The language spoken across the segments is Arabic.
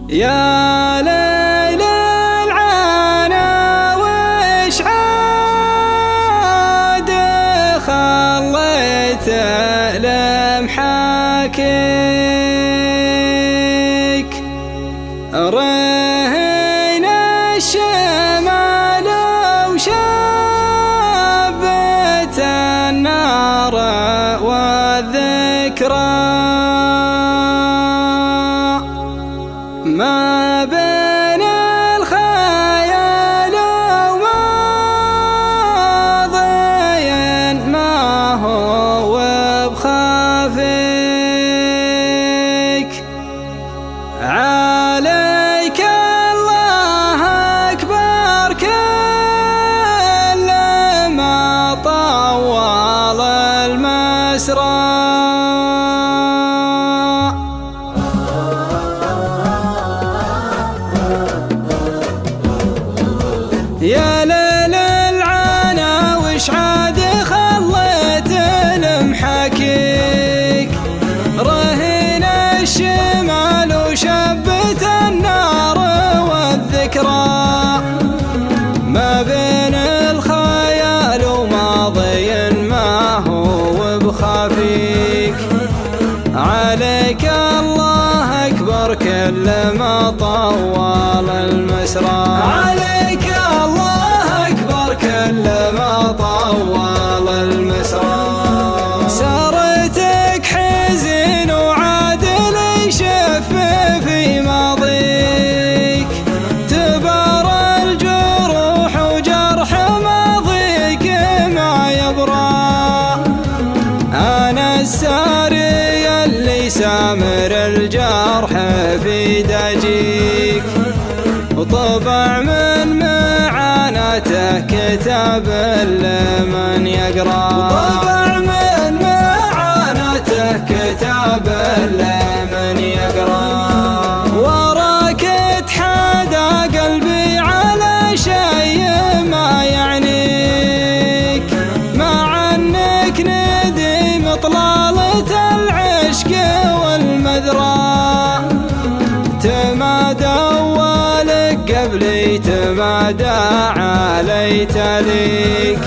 يا ليل العنا وش عاد خليت لمحاكيك رهين الشمال وشابت النار والذكرى ما بين الخيال وماضي ما هو بخافيك عليك الله أكبر كل ما طول المسرى يا ليل العنا وش عاد خليت لمحاكيك رهين الشمال وشبت النار والذكرى ما بين الخيال وماضي ما هو بخافيك عليك الله أكبر كل ما طول المسرى عليك الله أكبر كل ما طول المسرى سارتك حزين وعادل يشف في ماضيك تبارى الجروح وجرح ماضيك ما يبرى أنا الساري اللي سامر الجرح في داجيك وطبع من معاناته كتاب لمن يقرأ وطبع من معاناته كتاب لمن يقرأ وراك اتحدى قلبي على شيء ما يعنيك مع انك نديم طلالة العشق والمذرى تمادى قبلي تمادى علي تليك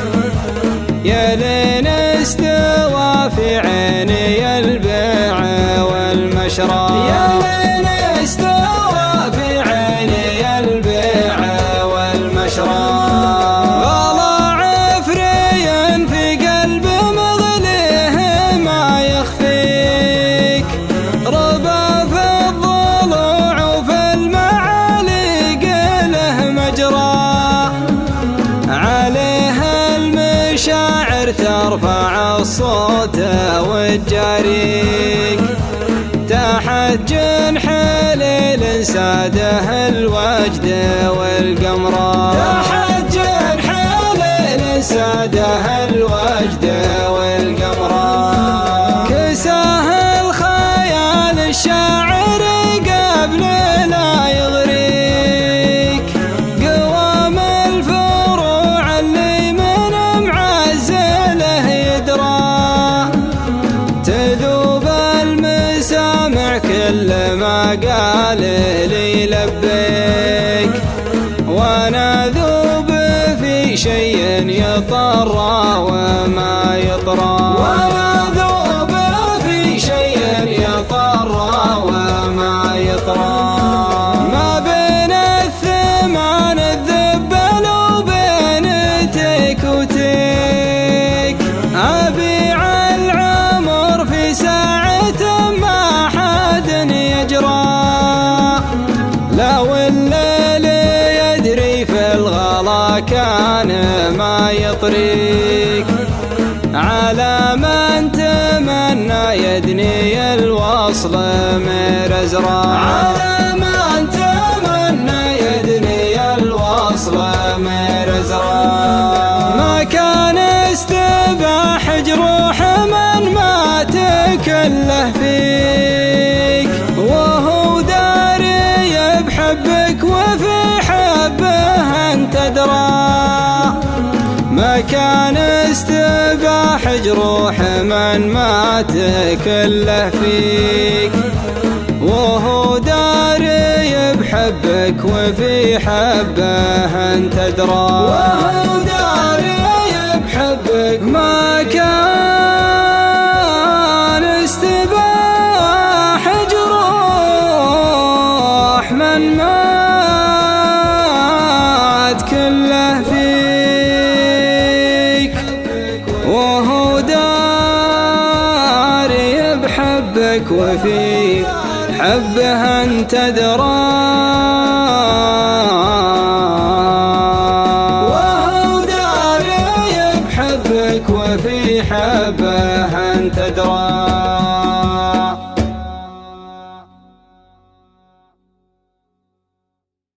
يا لين استوى في عيني البيع والمشرى يا لين استوى في عيني البيع والمشرى غلا عفري في قلب مغليه ما يخفيك ربا في الضلوع وفي عليها المشاعر ترفع الصوت وتجاريك تحت جنح ليل ساده الوجد والقمرة تحت جنح ليل ساده الوجد والقمرة كساه الخيال الشاعر قبل لا يغريك قوام الفروع اللي من معزله يدرى تذوب المسامع كل ما قال لي لبيك وانا ذوب في شيء يطرى وما يطرى وانا ذوب في شيء يطرى وما يطرى ما بين الثمان الذبل وبين تيك وتيك أبيع العمر في ساعة ما حد يجرى لو الليل يدري في الغلا كان ما يطريك على من تمنى يدني الوصل مرزرا على من تمنى يدني الوصل مرزرا ما كان استباح جروح من ما تكله فيك وهو داري بحبك وفي حبه انت درى ما كان استباح جروح من مات كله فيك وهو داري بحبك وفي حبه انت ادرى، وهو داري بحبك ما كان استباح جروح من مات كله فيك، وهو داري بحبك وفي حبه انت ادرى، وهو داري بحبك وفي حبه انت ادرى.